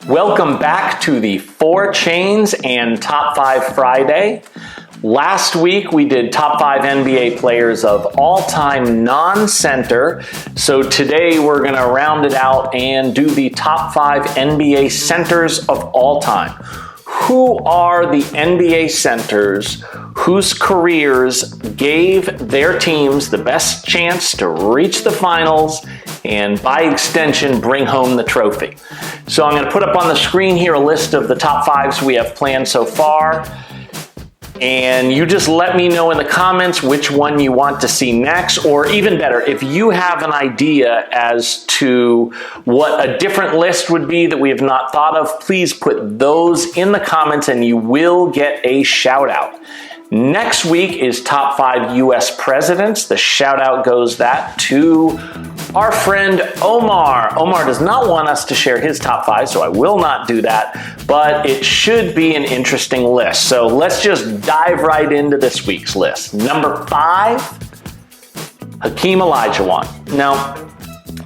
Welcome back to the 4 Chains and Top 5 Friday. Last week we did top 5 NBA players of all-time non-center. So today we're going to round it out and do the top 5 NBA centers of all time. Who are the NBA centers whose careers gave their teams the best chance to reach the finals and by extension bring home the trophy? So I'm going to put up on the screen here a list of the top 5s we have planned so far. And you just let me know in the comments which one you want to see next, or even better, if you have an idea as to what a different list would be that we have not thought of, please put those in the comments and you will get a shout out. Next week is top 5 US presidents. The shout out goes that to our friend Omar. Omar does not want us to share his top 5, so I will not do that, but it should be an interesting list. So let's just dive right into this week's list. Number 5, Hakeem Olajuwon. Now,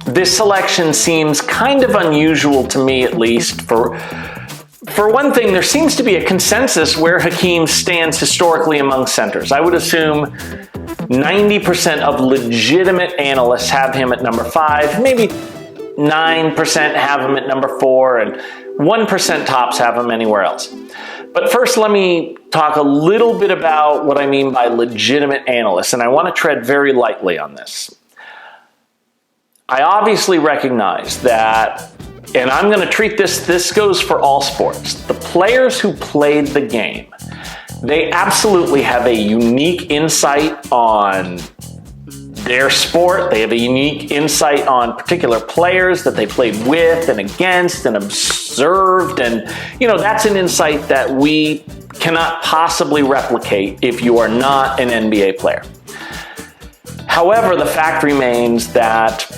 this selection seems kind of unusual to me, at least. For one thing, there seems to be a consensus where Hakeem stands historically among centers. I would assume 90% of legitimate analysts have him at number 5, maybe 9% have him at number 4, and 1% tops have him anywhere else. But first, let me talk a little bit about what I mean by legitimate analysts, and I want to tread very lightly on this. I obviously recognize that, and I'm going to treat this goes for all sports. The players who played the game, they absolutely have a unique insight on their sport. They have a unique insight on particular players that they played with and against and observed. And, that's an insight that we cannot possibly replicate if you are not an NBA player. However, the fact remains that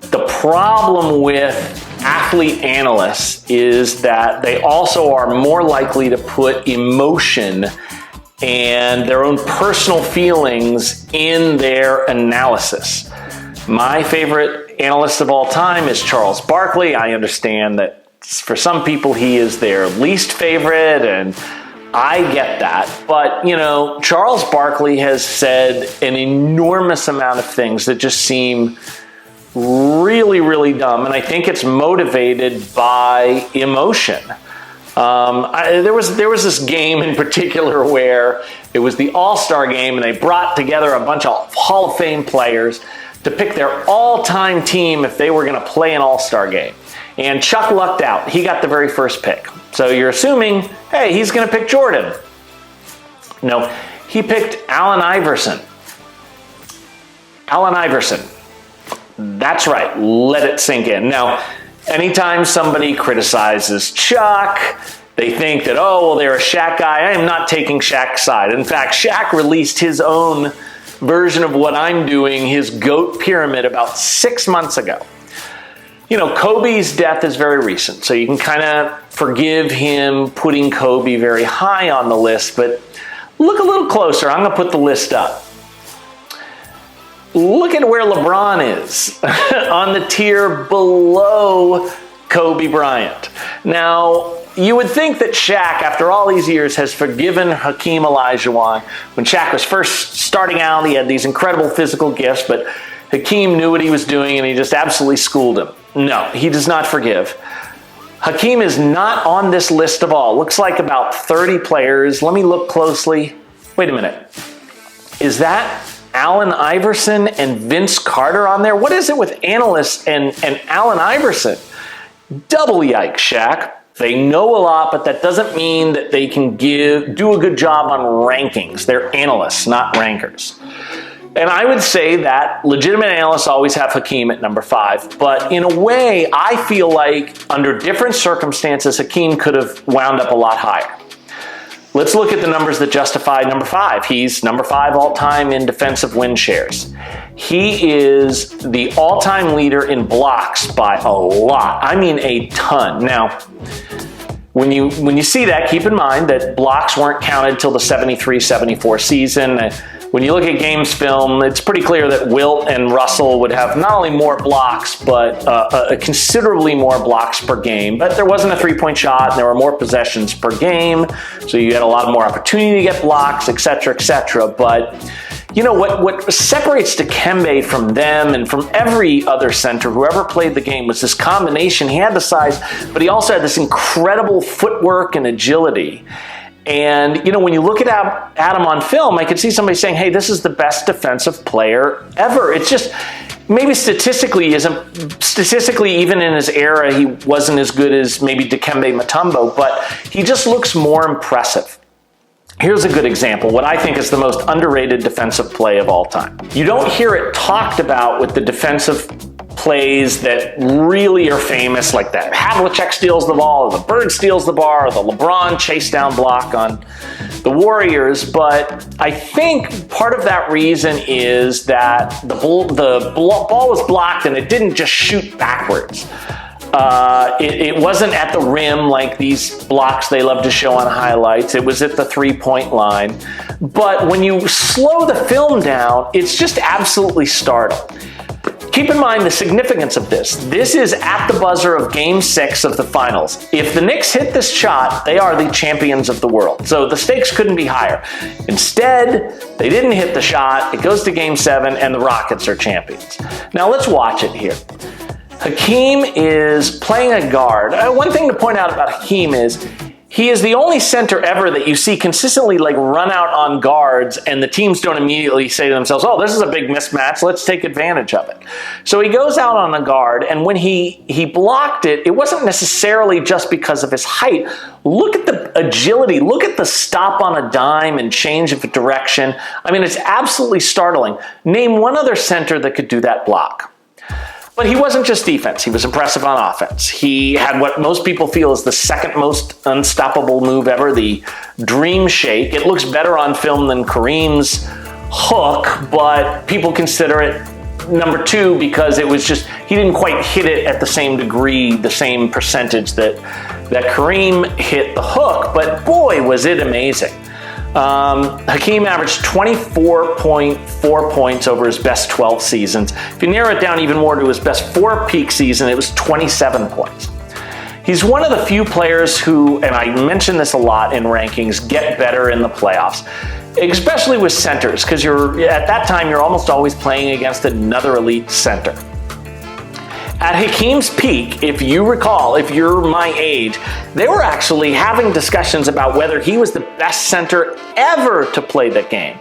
the problem with athlete analysts is that they also are more likely to put emotion and their own personal feelings in their analysis. My favorite analyst of all time is Charles Barkley. I understand that for some people he is their least favorite, and I get that. But, Charles Barkley has said an enormous amount of things that just seem really, really dumb, and I think it's motivated by emotion. There was this game in particular where it was the All-Star game, and they brought together a bunch of Hall of Fame players to pick their all-time team if they were going to play an All-Star game. And Chuck lucked out. He got the very first pick. So you're assuming, hey, he's going to pick Jordan. No, he picked Allen Iverson. Allen Iverson. That's right. Let it sink in. Now, anytime somebody criticizes Chuck, they think that, they're a Shaq guy. I am not taking Shaq's side. In fact, Shaq released his own version of what I'm doing, his GOAT pyramid, about 6 months ago. Kobe's death is very recent, so you can kind of forgive him putting Kobe very high on the list, but look a little closer. I'm going to put the list up. Look at where LeBron is on the tier below Kobe Bryant. Now, you would think that Shaq, after all these years, has forgiven Hakeem Olajuwon. When Shaq was first starting out, he had these incredible physical gifts, but Hakeem knew what he was doing and he just absolutely schooled him. No, he does not forgive. Hakeem is not on this list of all. Looks like about 30 players. Let me look closely. Wait a minute. Is that Allen Iverson and Vince Carter on there? What is it with analysts and Allen Iverson? Double yikes, Shaq. They know a lot, but that doesn't mean that they can do a good job on rankings. They're analysts, not rankers. And I would say that legitimate analysts always have Hakeem at number 5. But in a way, I feel like under different circumstances, Hakeem could have wound up a lot higher. Let's look at the numbers that justify number 5. He's number 5 all-time in defensive win shares. He is the all-time leader in blocks by a lot. I mean a ton. Now, when you see that, keep in mind that blocks weren't counted till the 73-74 season. When you look at games film, it's pretty clear that Wilt and Russell would have not only more blocks, but considerably more blocks per game. But there wasn't a three-point shot, and there were more possessions per game, so you had a lot more opportunity to get blocks, et cetera, et cetera. But you know, what separates Dikembe from them and from every other center who ever played the game was this combination. He had the size, but he also had this incredible footwork and agility. And, you know, when you look at Adam on film, I could see somebody saying, hey, this is the best defensive player ever. It's just, maybe statistically, even in his era, he wasn't as good as maybe Dikembe Mutombo, but he just looks more impressive. Here's a good example, what I think is the most underrated defensive play of all time. You don't hear it talked about with the defensive plays that really are famous, like that Havlicek steals the ball, or the Bird steals the bar, or the LeBron chase down block on the Warriors. But I think part of that reason is that the ball was blocked and it didn't just shoot backwards. It wasn't at the rim like these blocks they love to show on highlights. It was at the three-point line. But when you slow the film down, it's just absolutely startling. Keep in mind the significance of this. This is at the buzzer of Game 6 of the finals. If the Knicks hit this shot, they are the champions of the world. So the stakes couldn't be higher. Instead, they didn't hit the shot. It goes to Game 7, and the Rockets are champions. Now let's watch it here. Hakeem is playing a guard. One thing to point out about Hakeem is he is the only center ever that you see consistently like run out on guards and the teams don't immediately say to themselves, oh, this is a big mismatch, let's take advantage of it. So he goes out on a guard, and when he blocked it, it wasn't necessarily just because of his height. Look at the agility, look at the stop on a dime and change of direction. I mean, it's absolutely startling. Name one other center that could do that block. But he wasn't just defense. He was impressive on offense. He had what most people feel is the second most unstoppable move ever, the dream shake. It looks better on film than Kareem's hook, but people consider it number 2 because it was just, he didn't quite hit it at the same degree, the same percentage that Kareem hit the hook, but boy, was it amazing. Hakeem averaged 24.4 points over his best 12 seasons. If you narrow it down even more to his best 4 peak season, it was 27 points. He's one of the few players who, and I mention this a lot in rankings, get better in the playoffs, especially with centers, because at that time you're almost always playing against another elite center. At Hakeem's peak, if you recall, if you're my age, they were actually having discussions about whether he was the best center ever to play the game.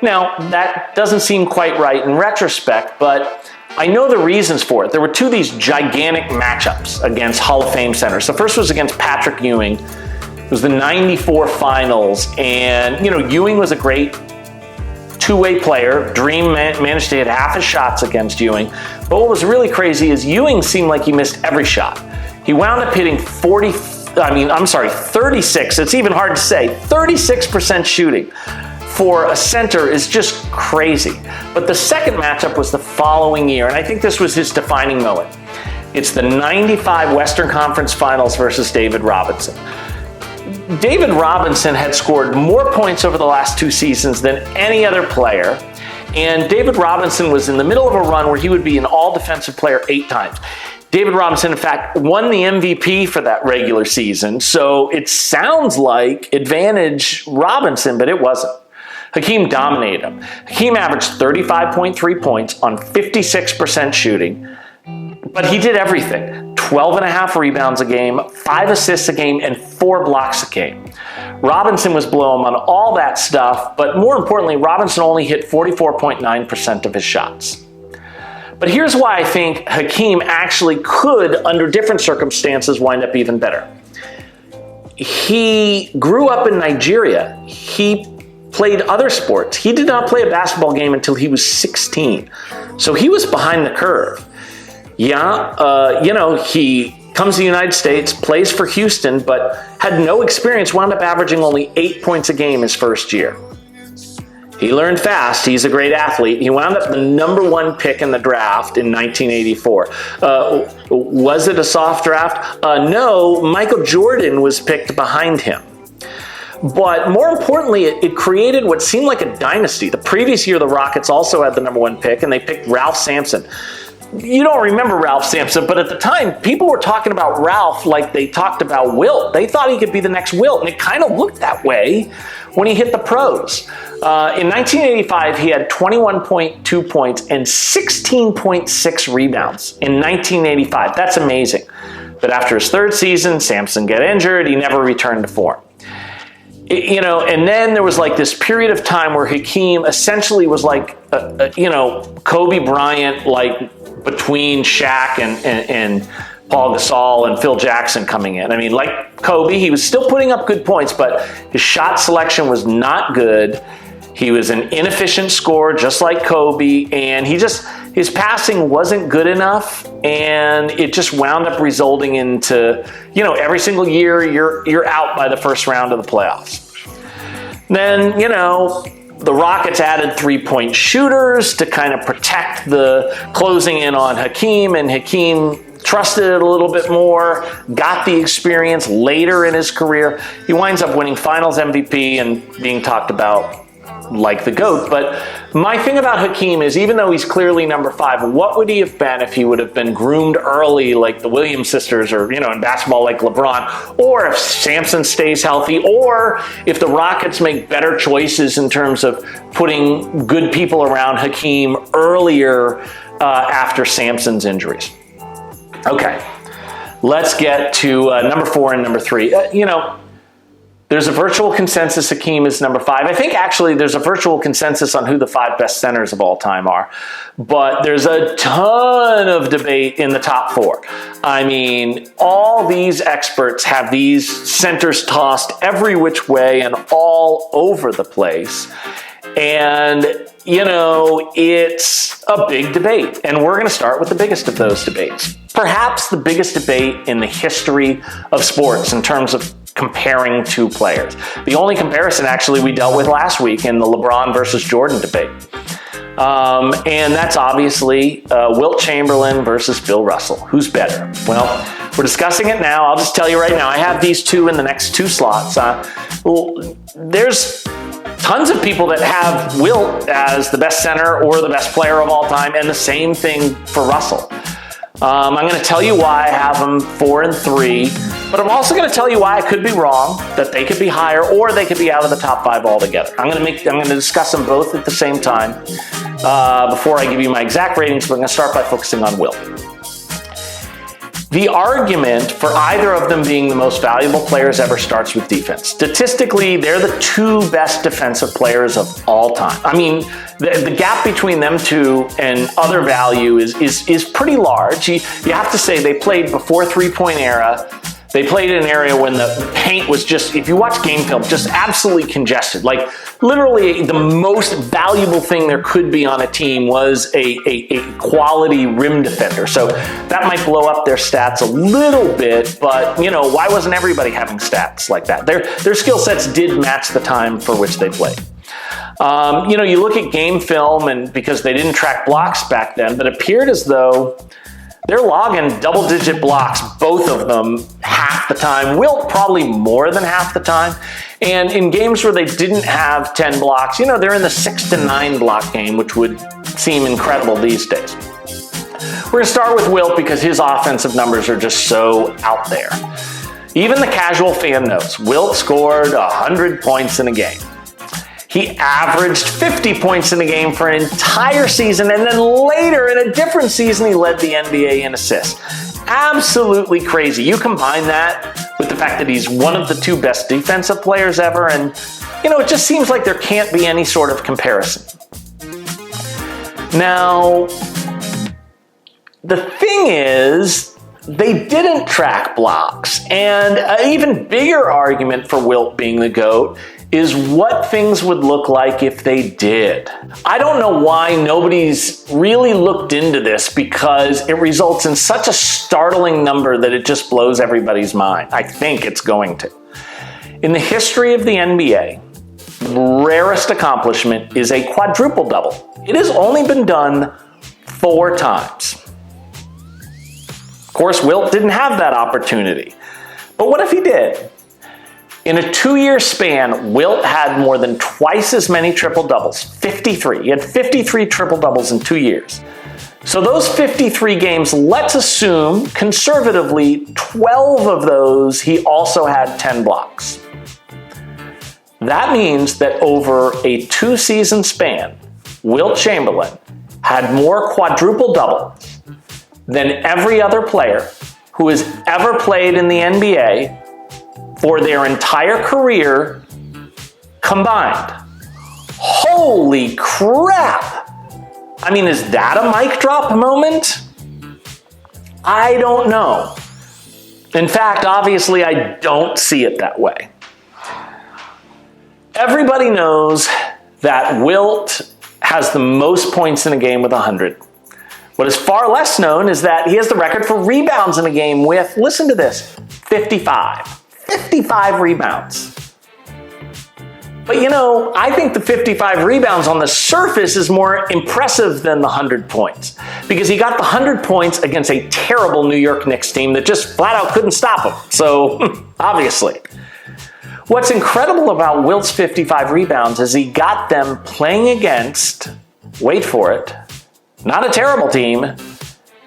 Now, that doesn't seem quite right in retrospect, but I know the reasons for it. There were 2 of these gigantic matchups against Hall of Fame centers. The first was against Patrick Ewing. It was the '94 finals, and Ewing was a great two-way player. Dream managed to hit half his shots against Ewing. But what was really crazy is Ewing seemed like he missed every shot. He wound up hitting 36, it's even hard to say, 36% shooting for a center is just crazy. But the second matchup was the following year, and I think this was his defining moment. It's the '95 Western Conference Finals versus David Robinson. David Robinson had scored more points over the last 2 seasons than any other player, and David Robinson was in the middle of a run where he would be an all-defensive player 8 times. David Robinson, in fact, won the MVP for that regular season, so it sounds like advantage Robinson, but it wasn't. Hakeem dominated him. Hakeem averaged 35.3 points on 56% shooting, but he did everything. 12.5 rebounds a game, 5 assists a game, and 4 blocks a game. Robinson was below him on all that stuff, but more importantly, Robinson only hit 44.9% of his shots. But here's why I think Hakeem actually could, under different circumstances, wind up even better. He grew up in Nigeria. He played other sports. He did not play a basketball game until he was 16. So he was behind the curve. He comes to the United States, plays for Houston, but had no experience, wound up averaging only 8 points a game his first year. He learned fast. He's a great athlete. He wound up the #1 pick in the draft in 1984. Was it a soft draft? No, Michael Jordan was picked behind him. But more importantly, it created what seemed like a dynasty. The previous year, the Rockets also had the #1 pick, and they picked Ralph Sampson. You don't remember Ralph Sampson, but at the time, people were talking about Ralph like they talked about Wilt. They thought he could be the next Wilt, and it kind of looked that way when he hit the pros. In 1985, he had 21.2 points and 16.6 rebounds in 1985. That's amazing. But after his third season, Sampson got injured. He never returned to form. And then there was like this period of time where Hakeem essentially was like, Kobe Bryant, like between Shaq and Paul Gasol and Phil Jackson coming in. I mean, like Kobe, he was still putting up good points, but his shot selection was not good. He was an inefficient scorer, just like Kobe, and his passing wasn't good enough, and it just wound up resulting into, every single year you're out by the first round of the playoffs. Then, the Rockets added three-point shooters to kind of protect the closing in on Hakeem, and Hakeem trusted it a little bit more, got the experience later in his career. He winds up winning Finals MVP and being talked about like the GOAT. But my thing about Hakeem is, even though he's clearly number 5, what would he have been if he would have been groomed early like the Williams sisters, or, in basketball like LeBron, or if Sampson stays healthy, or if the Rockets make better choices in terms of putting good people around Hakeem earlier after Sampson's injuries. Okay, let's get to number 4 and number 3. There's a virtual consensus Hakeem is number 5. I think actually there's a virtual consensus on who the 5 best centers of all time are. But there's a ton of debate in the top 4. I mean, all these experts have these centers tossed every which way and all over the place. And, it's a big debate. And we're going to start with the biggest of those debates. Perhaps the biggest debate in the history of sports in terms of comparing two players. The only comparison actually we dealt with last week in the LeBron versus Jordan debate. And that's obviously Wilt Chamberlain versus Bill Russell. Who's better? Well, we're discussing it now. I'll just tell you right now, I have these two in the next 2 slots. There's tons of people that have Wilt as the best center or the best player of all time, and the same thing for Russell. I'm going to tell you why I have them 4 and 3, but I'm also going to tell you why I could be wrong, that they could be higher or they could be out of the top 5 altogether. I'm going to discuss them both at the same time before I give you my exact ratings, but I'm going to start by focusing on Wilt. The argument for either of them being the most valuable players ever starts with defense. Statistically, they're the 2 best defensive players of all time. I mean, the gap between them two and other value is pretty large. You have to say they played before three-point era. They played in an area when the paint was just, if you watch game film, just absolutely congested. Like, literally the most valuable thing there could be on a team was a quality rim defender. So that might blow up their stats a little bit, but, why wasn't everybody having stats like that? Their skill sets did match the time for which they played. You look at game film, and because they didn't track blocks back then, but it appeared as though they're logging double-digit blocks, both of them, half the time. Wilt probably more than half the time. And in games where they didn't have 10 blocks, they're in the 6 to 9 block game, which would seem incredible these days. We're going to start with Wilt because his offensive numbers are just so out there. Even the casual fan knows Wilt scored 100 points in a game. He averaged 50 points in a game for an entire season, and then later in a different season, he led the NBA in assists. Absolutely crazy. You combine that with the fact that he's one of the 2 best defensive players ever, and, it just seems like there can't be any sort of comparison. Now, the thing is, they didn't track blocks, and an even bigger argument for Wilt being the GOAT is what things would look like if they did. I don't know why nobody's really looked into this, because it results in such a startling number that it just blows everybody's mind. I think it's going to. In the history of the NBA, the rarest accomplishment is a quadruple double. It has only been done 4 times. Of course, Wilt didn't have that opportunity. But what if he did? In a 2-year span, Wilt had more than twice as many triple-doubles, 53. He had 53 triple-doubles in 2 years. So those 53 games, let's assume, conservatively, 12 of those, he also had 10 blocks. That means that over a 2-season span, Wilt Chamberlain had more quadruple doubles than every other player who has ever played in the NBA for their entire career combined. Holy crap! I mean, is that a mic drop moment? I don't know. In fact, obviously, I don't see it that way. Everybody knows that Wilt has the most points in a game with 100. What is far less known is that he has the record for rebounds in a game with, listen to this, 55. 55 rebounds. But you know, I think the 55 rebounds on the surface is more impressive than the 100 points. Because he got the 100 points against a terrible New York Knicks team that just flat out couldn't stop him. So, obviously. What's incredible about Wilt's 55 rebounds is he got them playing against, wait for it, not a terrible team,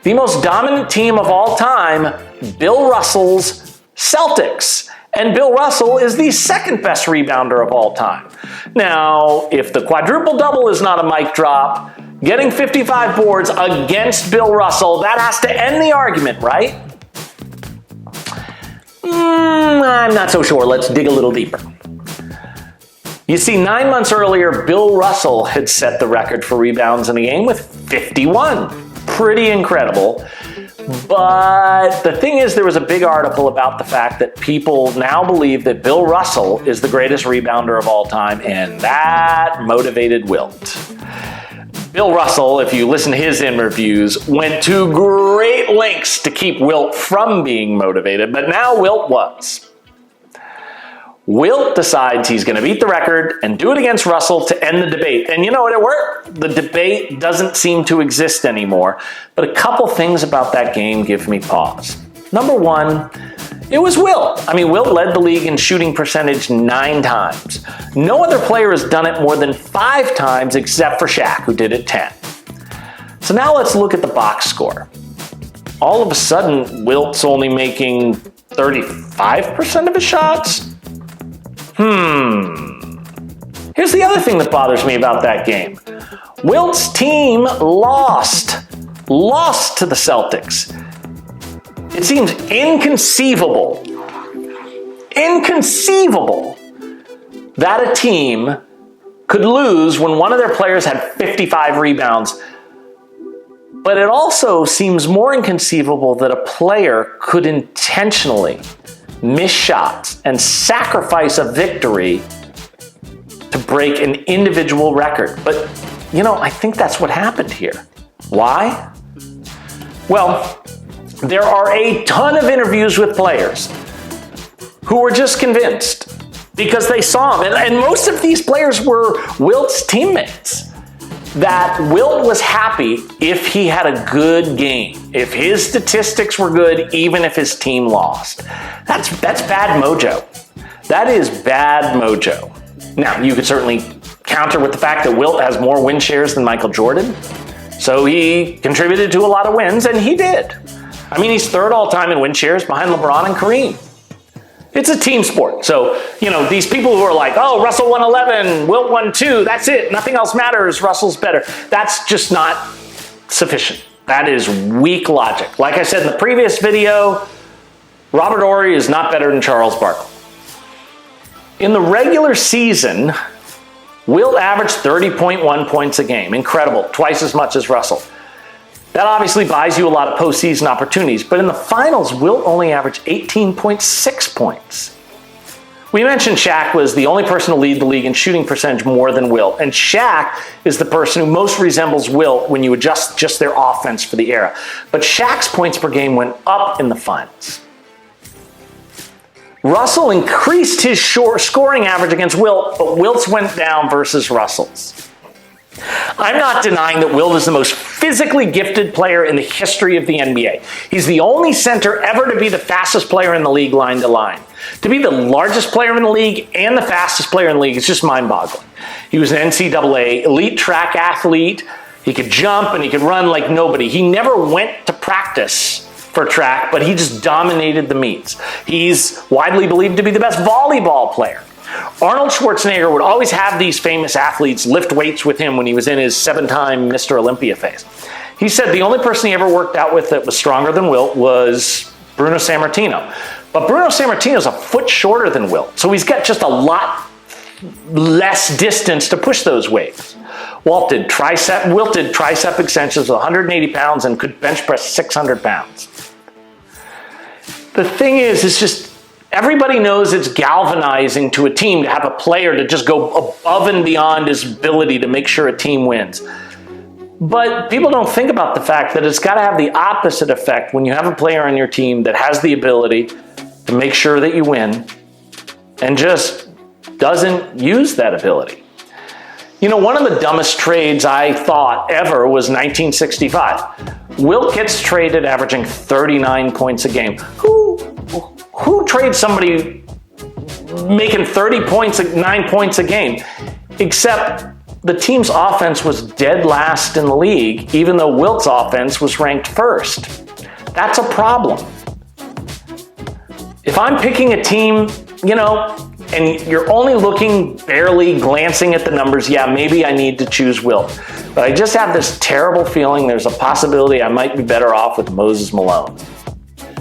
the most dominant team of all time, Bill Russell's Celtics. And Bill Russell is the second best rebounder of all time. Now, if the quadruple-double is not a mic drop, getting 55 boards against Bill Russell, that has to end the argument, right? I'm not so sure. Let's dig a little deeper. You see, 9 months earlier, Bill Russell had set the record for rebounds in a game with 51. Pretty incredible. But the thing is, there was a big article about the fact that people now believe that Bill Russell is the greatest rebounder of all time, and that motivated Wilt. Bill Russell, if you listen to his interviews, went to great lengths to keep Wilt from being motivated, but now Wilt was. Wilt decides he's going to beat the record and do it against Russell to end the debate. And you know what, it worked. The debate doesn't seem to exist anymore. But a couple things about that game give me pause. Number one, it was Wilt. I mean, Wilt led the league in shooting percentage 9 times. No other player has done it more than 5 times except for Shaq, who did it 10. So now let's look at the box score. All of a sudden, Wilt's only making 35% of his shots? Here's the other thing that bothers me about that game. Wilt's team lost to the Celtics. It seems inconceivable that a team could lose when one of their players had 55 rebounds. But it also seems more inconceivable that a player could intentionally miss shots and sacrifice a victory to break an individual record. But, you know, I think that's what happened here. Why? Well, there are a ton of interviews with players who were just convinced because they saw him. And most of these players were Wilt's teammates. That Wilt was happy if he had a good game, if his statistics were good, even if his team lost. That's bad mojo. That is bad mojo. Now, you could certainly counter with the fact that Wilt has more win shares than Michael Jordan. So he contributed to a lot of wins, and he did. I mean, he's third all-time in win shares behind LeBron and Kareem. It's a team sport. So, you know, these people who are like, oh, Russell won 11, Wilt won 2, that's it, nothing else matters, Russell's better. That's just not sufficient. That is weak logic. Like I said in the previous video, Robert Horry is not better than Charles Barkley. In the regular season, Wilt averaged 30.1 points a game. Incredible, twice as much as Russell. That obviously buys you a lot of postseason opportunities, but in the finals, Wilt only averaged 18.6 points. We mentioned Shaq was the only person to lead the league in shooting percentage more than Wilt, and Shaq is the person who most resembles Wilt when you adjust just their offense for the era. But Shaq's points per game went up in the finals. Russell increased his scoring average against Wilt, but Wilt's went down versus Russell's. I'm not denying that Wilt is the most physically gifted player in the history of the NBA. He's the only center ever to be the fastest player in the league line to line. To be the largest player in the league and the fastest player in the league is just mind-boggling. He was an NCAA elite track athlete. He could jump and he could run like nobody. He never went to practice for track, but he just dominated the meets. He's widely believed to be the best volleyball player. Arnold Schwarzenegger would always have these famous athletes lift weights with him when he was in his 7-time Mr. Olympia phase. He said the only person he ever worked out with that was stronger than Wilt was Bruno Sammartino. But Bruno Sammartino's a foot shorter than Wilt, so he's got just a lot less distance to push those weights. Wilt did tricep extensions with 180 pounds and could bench press 600 pounds. The thing is, it's just everybody knows it's galvanizing to a team to have a player to just go above and beyond his ability to make sure a team wins. But people don't think about the fact that it's got to have the opposite effect when you have a player on your team that has the ability to make sure that you win and just doesn't use that ability. You know, one of the dumbest trades I thought ever was 1965. Wilt gets traded averaging 39 points a game. Who trades somebody making 30 points, 9 points a game? Except the team's offense was dead last in the league, even though Wilt's offense was ranked first. That's a problem. If I'm picking a team, you know, and you're only looking, barely glancing at the numbers, yeah, maybe I need to choose Wilt. But I just have this terrible feeling there's a possibility I might be better off with Moses Malone.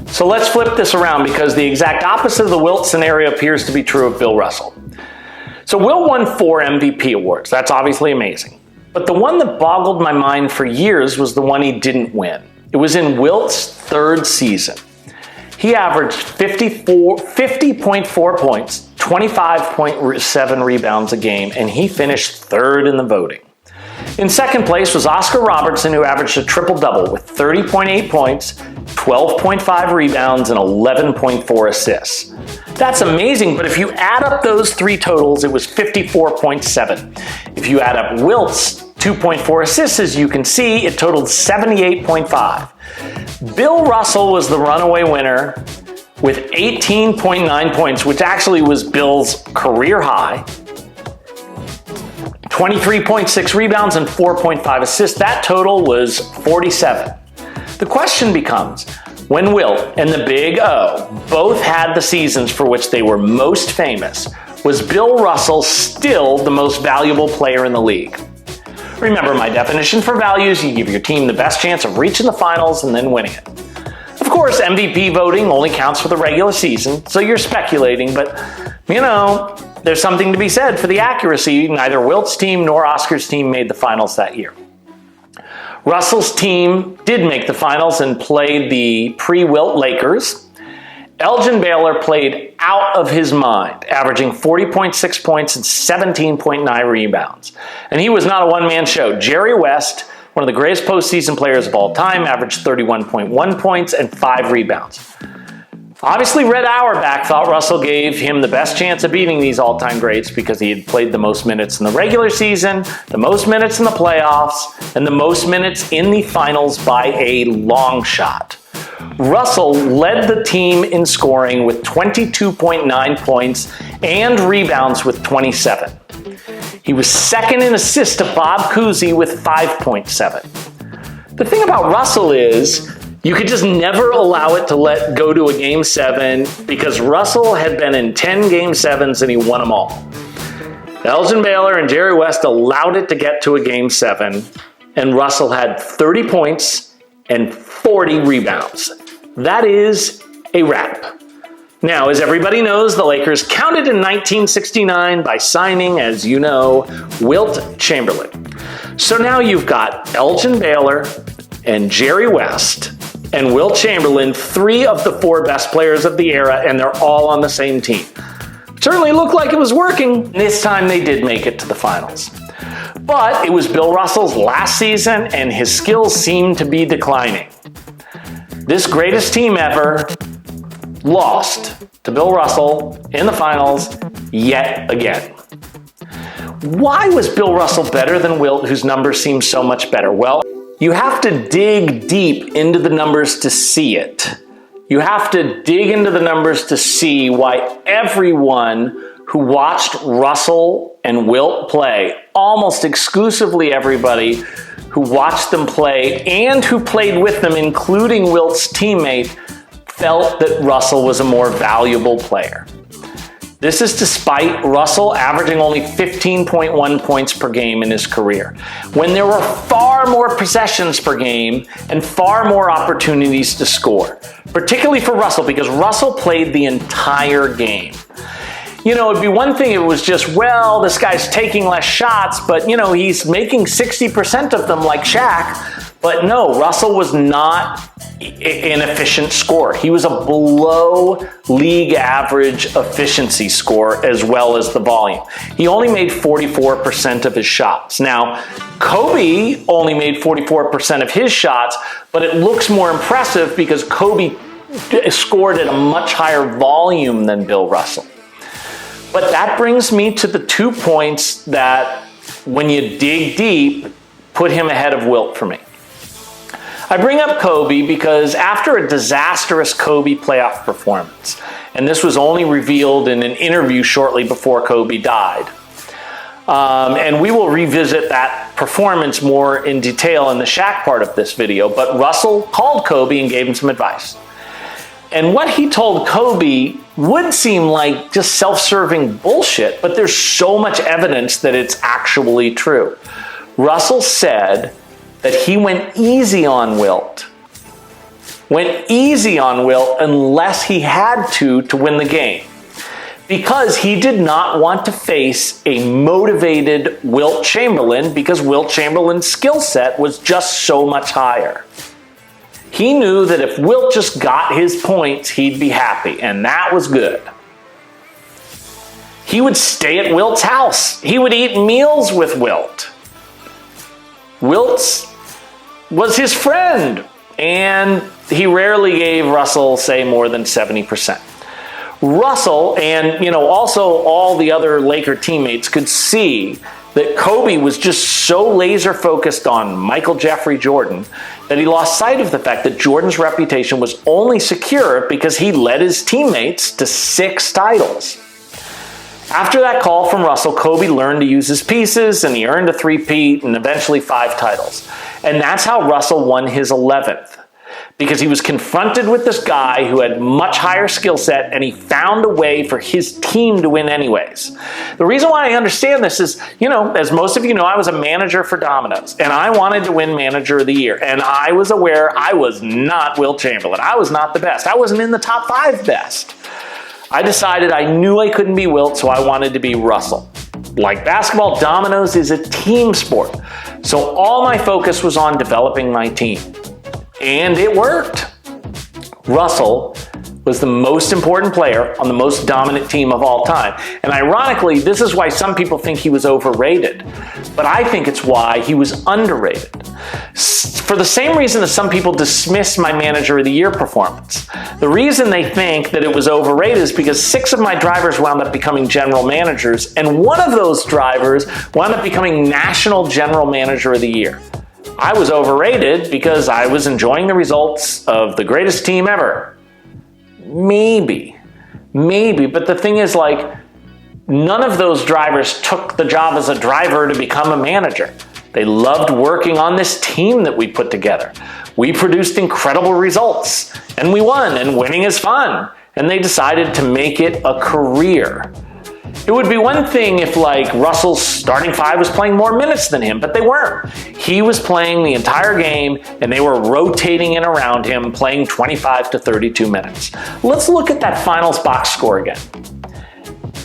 So let's flip this around, because the exact opposite of the Wilt scenario appears to be true of Bill Russell. So Wilt won 4 MVP awards. That's obviously amazing. But the one that boggled my mind for years was the one he didn't win. It was in Wilt's 3rd season. He averaged 50.4 points, 25.7 rebounds a game, and he finished 3rd in the voting. In 2nd place was Oscar Robertson, who averaged a triple-double with 30.8 points, 12.5 rebounds, and 11.4 assists. That's amazing, but if you add up those 3 totals, it was 54.7. If you add up Wilt's 2.4 assists, as you can see, it totaled 78.5. Bill Russell was the runaway winner with 18.9 points, which actually was Bill's career high, 23.6 rebounds, and 4.5 assists. That total was 47. The question becomes, when Wilt and the Big O both had the seasons for which they were most famous, was Bill Russell still the most valuable player in the league? Remember my definition for value is you give your team the best chance of reaching the finals and then winning it. Of course, MVP voting only counts for the regular season, so you're speculating, but, you know, there's something to be said for the accuracy. Neither Wilt's team nor Oscar's team made the finals that year. Russell's team did make the finals and played the pre-Wilt Lakers. Elgin Baylor played out of his mind, averaging 40.6 points and 17.9 rebounds. And he was not a one-man show. Jerry West, one of the greatest postseason players of all time, averaged 31.1 points and 5 rebounds. Obviously, Red Auerbach thought Russell gave him the best chance of beating these all-time greats because he had played the most minutes in the regular season, the most minutes in the playoffs, and the most minutes in the finals by a long shot. Russell led the team in scoring with 22.9 points and rebounds with 27. He was 2nd in assists to Bob Cousy with 5.7. The thing about Russell is you could just never allow it to let go to a Game 7 because Russell had been in 10 Game 7s and he won them all. Elgin Baylor and Jerry West allowed it to get to a Game 7, and Russell had 30 points and 40 rebounds. That is a wrap. Now, as everybody knows, the Lakers counted in 1969 by signing, as you know, Wilt Chamberlain. So now you've got Elgin Baylor and Jerry West and Wilt Chamberlain, 3 of the 4 best players of the era, and they're all on the same team. Certainly looked like it was working. This time they did make it to the finals. But it was Bill Russell's last season, and his skills seemed to be declining. This greatest team ever lost to Bill Russell in the finals yet again. Why was Bill Russell better than Wilt, whose numbers seem so much better? Well, You have to dig deep into the numbers to see it. You have to dig into the numbers to see why everyone who watched Russell and Wilt play, almost exclusively everybody who watched them play and who played with them, including Wilt's teammate, felt that Russell was a more valuable player. This is despite Russell averaging only 15.1 points per game in his career, when there were far more possessions per game and far more opportunities to score, particularly for Russell, because Russell played the entire game. You know, it'd be one thing if it was just, well, this guy's taking less shots, but, you know, he's making 60% of them like Shaq. But no, Russell was not an efficient scorer. He was a below league average efficiency scorer as well as the volume. He only made 44% of his shots. Now, Kobe only made 44% of his shots, but it looks more impressive because Kobe scored at a much higher volume than Bill Russell. But that brings me to the 2 points that, when you dig deep, put him ahead of Wilt for me. I bring up Kobe because after a disastrous Kobe playoff performance, and this was only revealed in an interview shortly before Kobe died, and we will revisit that performance more in detail in the Shaq part of this video, but Russell called Kobe and gave him some advice. And what he told Kobe would seem like just self-serving bullshit, but there's so much evidence that it's actually true. Russell said that he went easy on Wilt. Went easy on Wilt unless he had to win the game. Because he did not want to face a motivated Wilt Chamberlain, because Wilt Chamberlain's skill set was just so much higher. He knew that if Wilt just got his points, he'd be happy, and that was good. He would stay at Wilt's house. He would eat meals with Wilt. Wilt was his friend, and he rarely gave Russell, say, more than 70%. Russell and, also all the other Laker teammates could see that Kobe was just so laser focused on Michael Jeffrey Jordan that he lost sight of the fact that Jordan's reputation was only secure because he led his teammates to 6 titles. After that call from Russell, Kobe learned to use his pieces, and he earned a 3-peat and eventually 5 titles. And that's how Russell won his 11th. Because he was confronted with this guy who had much higher skill set, and he found a way for his team to win anyways. The reason why I understand this is, as most of you know, I was a manager for Domino's, and I wanted to win Manager of the Year. And I was aware I was not Wilt Chamberlain. I was not the best. I wasn't in the top 5 best. I decided I knew I couldn't be Wilt, so I wanted to be Russell. Like basketball, Domino's is a team sport. So all my focus was on developing my team. And it worked. Russell was the most important player on the most dominant team of all time. And ironically, this is why some people think he was overrated. But I think it's why he was underrated. For the same reason that some people dismiss my Manager of the Year performance. The reason they think that it was overrated is because 6 of my drivers wound up becoming general managers, and one of those drivers wound up becoming National General Manager of the Year. I was overrated because I was enjoying the results of the greatest team ever. Maybe, but the thing is, none of those drivers took the job as a driver to become a manager. They loved working on this team that we put together. We produced incredible results, and we won, and winning is fun. And they decided to make it a career. It would be one thing if, Russell's starting 5 was playing more minutes than him, but they weren't. He was playing the entire game, and they were rotating in around him, playing 25 to 32 minutes. Let's look at that finals box score again.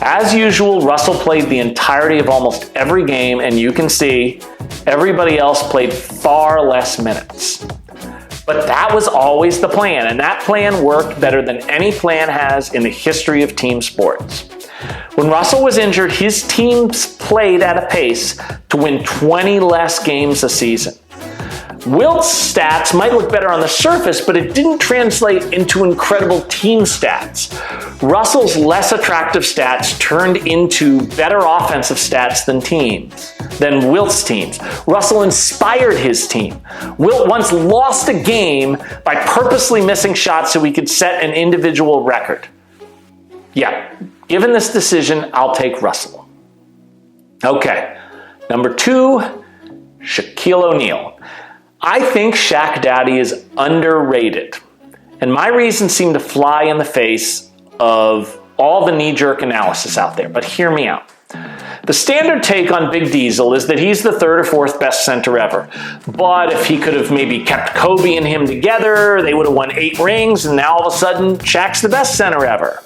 As usual, Russell played the entirety of almost every game, and you can see everybody else played far less minutes. But that was always the plan, and that plan worked better than any plan has in the history of team sports. When Russell was injured, his teams played at a pace to win 20 less games a season. Wilt's stats might look better on the surface, but it didn't translate into incredible team stats. Russell's less attractive stats turned into better offensive stats than Wilt's teams. Russell inspired his team. Wilt once lost a game by purposely missing shots so he could set an individual record. Yeah, given this decision, I'll take Russell. Okay, number 2, Shaquille O'Neal. I think Shaq Daddy is underrated, and my reasons seem to fly in the face of all the knee-jerk analysis out there, but hear me out. The standard take on Big Diesel is that he's the 3rd or 4th best center ever, but if he could have maybe kept Kobe and him together, they would have won 8 rings, and now all of a sudden, Shaq's the best center ever.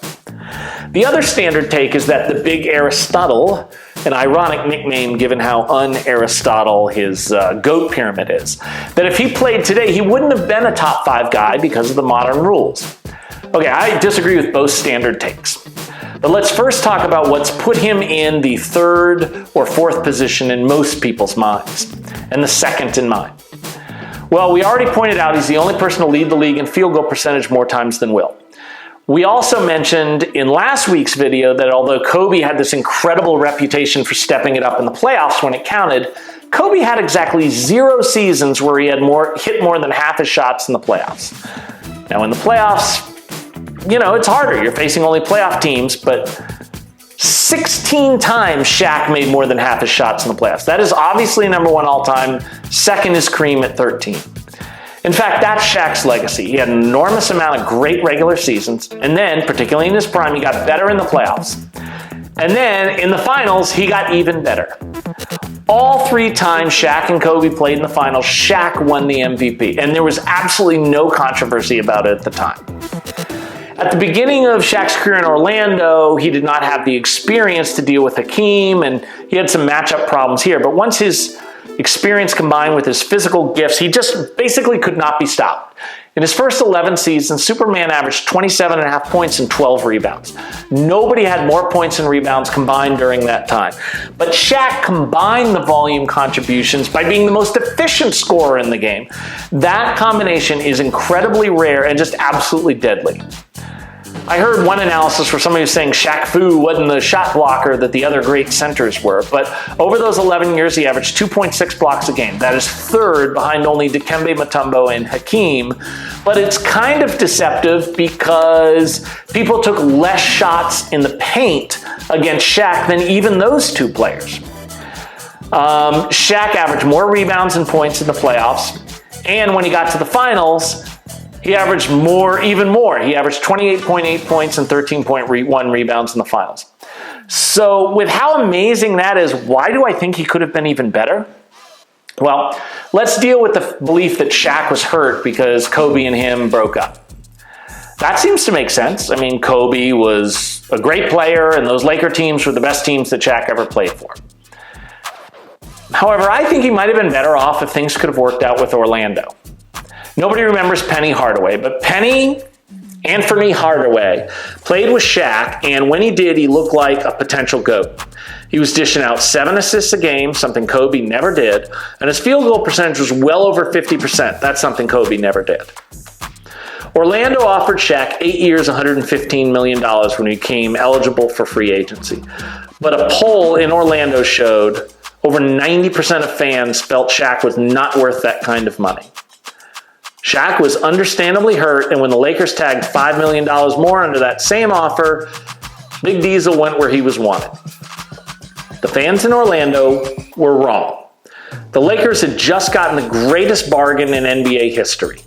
The other standard take is that the Big Aristotle, an ironic nickname given how un-Aristotle his GOAT pyramid is, that if he played today, he wouldn't have been a top 5 guy because of the modern rules. Okay, I disagree with both standard takes. But let's first talk about what's put him in the 3rd or 4th position in most people's minds, and the 2nd in mine. Well, we already pointed out he's the only person to lead the league in field goal percentage more times than Wilt. We also mentioned in last week's video that although Kobe had this incredible reputation for stepping it up in the playoffs when it counted, Kobe had exactly 0 seasons where he had hit more than half his shots in the playoffs. Now in the playoffs, it's harder. You're facing only playoff teams, but 16 times Shaq made more than half his shots in the playoffs. That is obviously number 1 all time. 2nd is Kareem at 13. In fact, that's Shaq's legacy. He had an enormous amount of great regular seasons, and then, particularly in his prime, he got better in the playoffs. And then, in the finals, he got even better. All 3 times Shaq and Kobe played in the finals, Shaq won the MVP, and there was absolutely no controversy about it at the time. At the beginning of Shaq's career in Orlando, he did not have the experience to deal with Hakeem, and he had some matchup problems here, but once his experience combined with his physical gifts, he just basically could not be stopped. In his first 11 seasons, Superman averaged 27.5 points and 12 rebounds. Nobody had more points and rebounds combined during that time. But Shaq combined the volume contributions by being the most efficient scorer in the game. That combination is incredibly rare and just absolutely deadly. I heard one analysis where somebody was saying Shaq Fu wasn't the shot blocker that the other great centers were, but over those 11 years, he averaged 2.6 blocks a game. That is 3rd behind only Dikembe Mutombo and Hakeem, but it's kind of deceptive because people took less shots in the paint against Shaq than even those 2 players. Shaq averaged more rebounds and points in the playoffs, and when he got to the finals, he averaged even more. He averaged 28.8 points and 13.1 rebounds in the finals. So with how amazing that is, why do I think he could have been even better? Well, let's deal with the belief that Shaq was hurt because Kobe and him broke up. That seems to make sense. I mean, Kobe was a great player, and those Laker teams were the best teams that Shaq ever played for. However, I think he might have been better off if things could have worked out with Orlando. Nobody remembers Penny Hardaway, but Penny Anthony Hardaway played with Shaq, and when he did, he looked like a potential GOAT. He was dishing out 7 assists a game, something Kobe never did, and his field goal percentage was well over 50%. That's something Kobe never did. Orlando offered Shaq 8 years, $115 million when he became eligible for free agency. But a poll in Orlando showed over 90% of fans felt Shaq was not worth that kind of money. Shaq was understandably hurt, and when the Lakers tagged $5 million more under that same offer, Big Diesel went where he was wanted. The fans in Orlando were wrong. The Lakers had just gotten the greatest bargain in NBA history.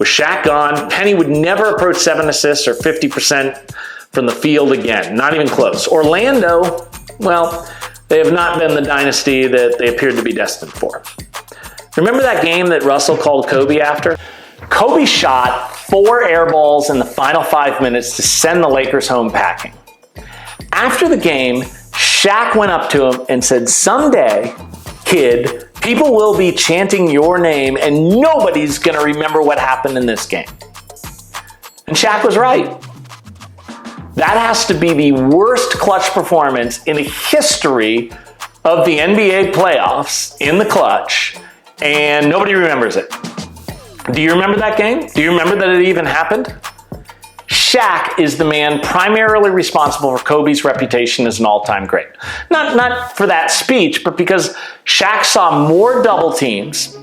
With Shaq gone, Penny would never approach 7 assists or 50% from the field again, not even close. Orlando, well, they have not been the dynasty that they appeared to be destined for. Remember that game that Russell called Kobe after? Kobe shot 4 air balls in the final 5 minutes to send the Lakers home packing. After the game, Shaq went up to him and said, "Someday, kid, people will be chanting your name and nobody's going to remember what happened in this game." And Shaq was right. That has to be the worst clutch performance in the history of the NBA playoffs in the clutch. and nobody remembers it. Do you remember that game? Do you remember that it even happened? Shaq is the man primarily responsible for Kobe's reputation as an all-time great. Not for that speech, but because Shaq saw more double teams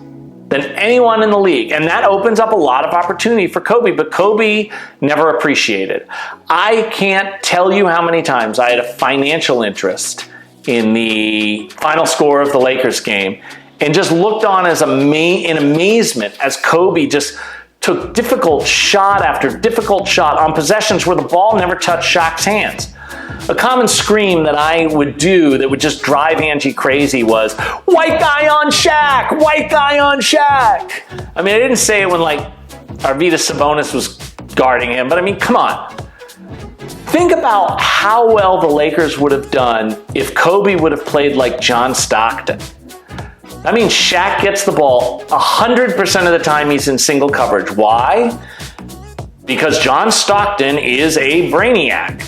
than anyone in the league, and that opens up a lot of opportunity for Kobe, but Kobe never appreciated. I can't tell you how many times I had a financial interest in the final score of the Lakers game and just looked on as in amazement as Kobe just took difficult shot after difficult shot on possessions where the ball never touched Shaq's hands. A common scream that I would do that would just drive Angie crazy was, "White guy on Shaq! White guy on Shaq!" I mean, I didn't say it when, like, Arvydas Sabonis was guarding him, but I mean, come on. Think about how well the Lakers would have done if Kobe would have played like John Stockton. That means Shaq gets the ball 100% of the time he's in single coverage. Why? Because John Stockton is a brainiac.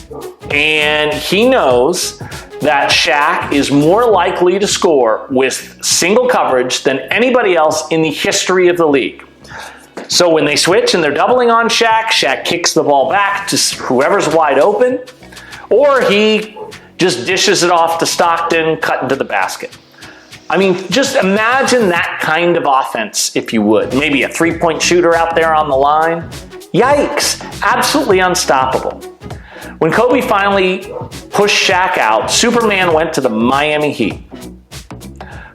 And he knows that Shaq is more likely to score with single coverage than anybody else in the history of the league. So when they switch and they're doubling on Shaq, Shaq kicks the ball back to whoever's wide open, or he just dishes it off to Stockton, cut into the basket. I mean, just imagine that kind of offense, if you would. Maybe a three-point shooter out there on the line. Yikes, absolutely unstoppable. When Kobe finally pushed Shaq out, Superman went to the Miami Heat,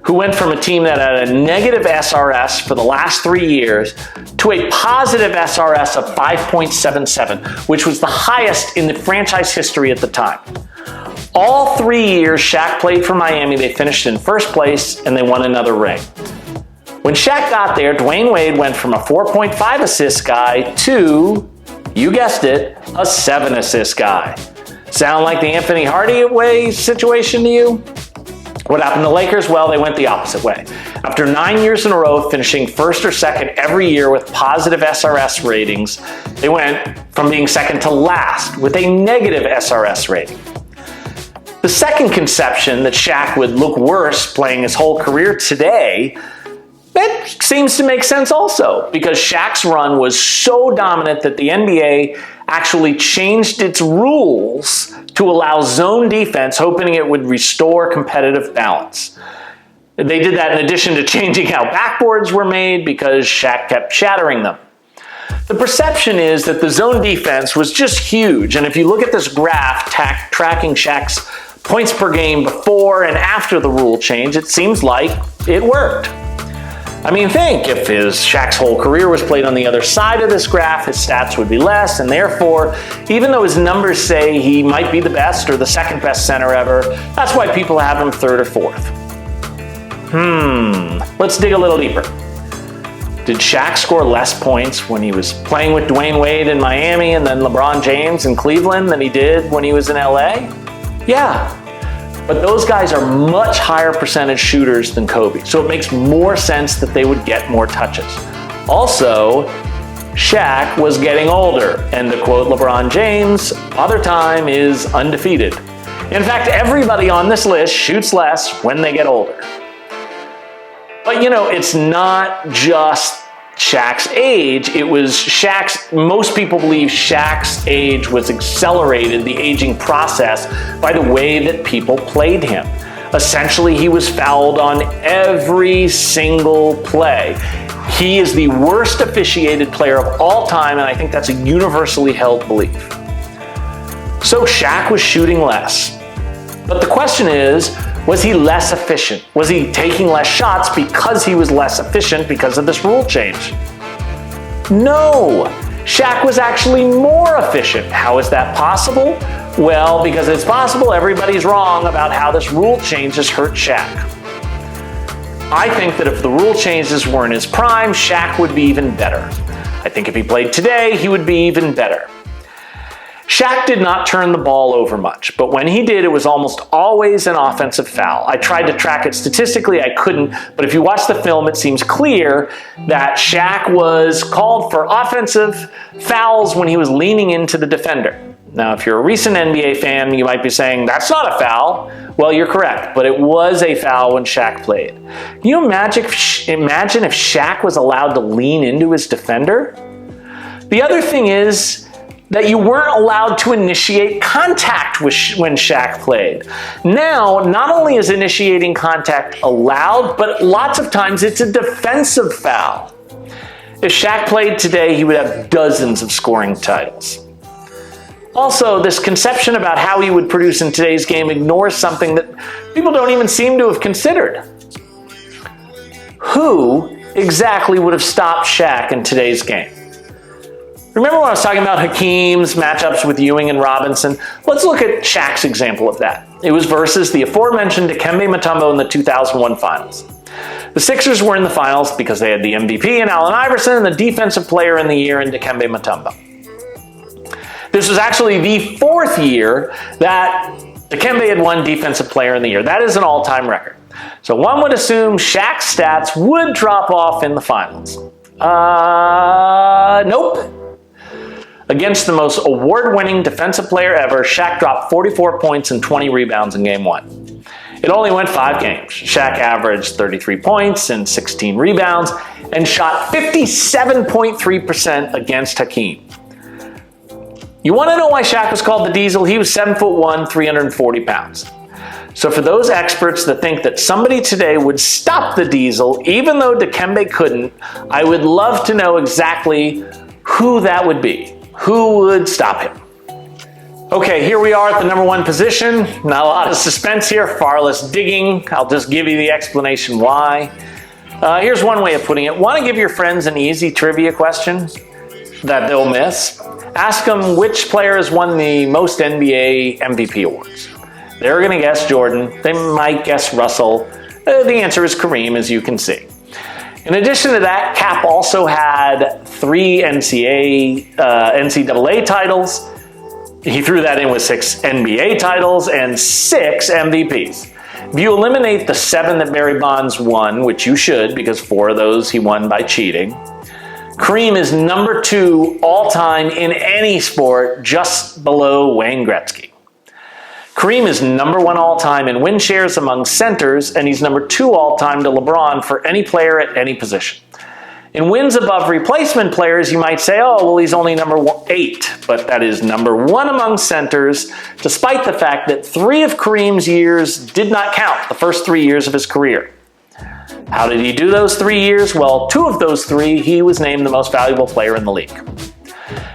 who went from a team that had a negative SRS for the last 3 years to a positive SRS of 5.77, which was the highest in the franchise history at the time. All 3 years Shaq played for Miami, they finished in first place and they won another ring. When Shaq got there, Dwayne Wade went from a 4.5 assist guy to, you guessed it, a 7 assist guy. Sound like the Anthony Hardaway situation to you? What happened to the Lakers? Well, they went the opposite way. After 9 years in a row, finishing first or second every year with positive SRS ratings, they went from being second to last with a negative SRS rating. The second conception that Shaq would look worse playing his whole career today, that seems to make sense also, because Shaq's run was so dominant that the NBA actually changed its rules to allow zone defense, hoping it would restore competitive balance. They did that in addition to changing how backboards were made because Shaq kept shattering them. The perception is that the zone defense was just huge, and if you look at this graph tracking Shaq's points per game before and after the rule change, it seems like it worked. I mean, think, if Shaq's whole career was played on the other side of this graph, his stats would be less, and therefore, even though his numbers say he might be the best or the second best center ever, that's why people have him third or fourth. Let's dig a little deeper. Did Shaq score less points when he was playing with Dwayne Wade in Miami and then LeBron James in Cleveland than he did when he was in LA? Yeah, but those guys are much higher percentage shooters than Kobe, so it makes more sense that they would get more touches. Also, Shaq was getting older, and to quote LeBron James, "Father Time is undefeated." In fact, everybody on this list shoots less when they get older. But you know, it's not just Shaq's age, it was most people believe Shaq's age was accelerated, the aging process, by the way that people played him. Essentially, he was fouled on every single play. He is the worst officiated player of all time, and I think that's a universally held belief. So Shaq was shooting less. But the question is, was he less efficient? Was he taking less shots because he was less efficient because of this rule change? No, Shaq was actually more efficient. How is that possible? Well, because it's possible everybody's wrong about how this rule change has hurt Shaq. I think that if the rule changes were in his prime, Shaq would be even better. I think if he played today, he would be even better. Shaq did not turn the ball over much, but when he did, it was almost always an offensive foul. I tried to track it statistically, I couldn't, but if you watch the film, it seems clear that Shaq was called for offensive fouls when he was leaning into the defender. Now, if you're a recent NBA fan, you might be saying, that's not a foul. Well, you're correct, but it was a foul when Shaq played. Can you imagine if Shaq was allowed to lean into his defender? The other thing is that you weren't allowed to initiate contact when Shaq played. Now, not only is initiating contact allowed, but lots of times it's a defensive foul. If Shaq played today, he would have dozens of scoring titles. Also, this conception about how he would produce in today's game ignores something that people don't even seem to have considered. Who exactly would have stopped Shaq in today's game? Remember when I was talking about Hakeem's matchups with Ewing and Robinson? Let's look at Shaq's example of that. It was versus the aforementioned Dikembe Mutombo in the 2001 finals. The Sixers were in the finals because they had the MVP in Allen Iverson and the Defensive Player in the Year in Dikembe Mutombo. This was actually the fourth year that Dikembe had won Defensive Player in the Year. That is an all-time record. So one would assume Shaq's stats would drop off in the finals. Nope. Against the most award-winning defensive player ever, Shaq dropped 44 points and 20 rebounds in Game 1. It only went 5 games. Shaq averaged 33 points and 16 rebounds and shot 57.3% against Hakeem. You want to know why Shaq was called the Diesel? He was 7'1", 340 pounds. So for those experts that think that somebody today would stop the Diesel, even though Dikembe couldn't, I would love to know exactly who that would be. Who would stop him? Okay, here we are at the number 1 position. Not a lot of suspense here, far less digging. I'll just give you the explanation why. Here's one way of putting it. Want to give your friends an easy trivia question that they'll miss? Ask them which player has won the most NBA MVP awards. They're going to guess Jordan. They might guess Russell. The answer is Kareem, as you can see. In addition to that, Cap also had 3 NCAA titles. He threw that in with 6 NBA titles and 6 MVPs. If you eliminate the 7 that Barry Bonds won, which you should because 4 of those he won by cheating, Kareem is number 2 all-time in any sport, just below Wayne Gretzky. Kareem is number 1 all-time in win shares among centers, and he's number 2 all-time to LeBron for any player at any position. In wins above replacement players, you might say, oh, well, he's only number 8, but that is number 1 among centers, despite the fact that 3 of Kareem's years did not count, the first 3 years of his career. How did he do those 3 years? Well, 2 of those 3, he was named the most valuable player in the league.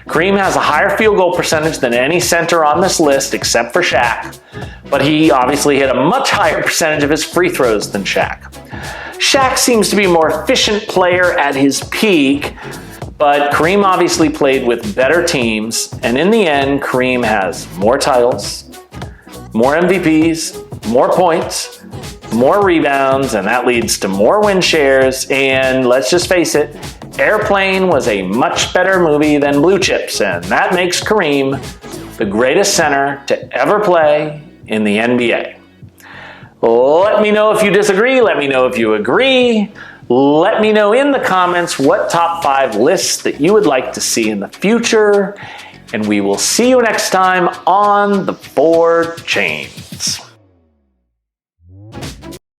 Kareem has a higher field goal percentage than any center on this list except for Shaq, but he obviously hit a much higher percentage of his free throws than Shaq. Shaq seems to be a more efficient player at his peak, but Kareem obviously played with better teams, and in the end, Kareem has more titles, more MVPs, more points, more rebounds, and that leads to more win shares, and let's just face it, Airplane was a much better movie than Blue Chips, and that makes Kareem the greatest center to ever play in the NBA. Let me know if you disagree. Let me know if you agree. Let me know in the comments what top 5 lists that you would like to see in the future, and we will see you next time on The 4 Chains.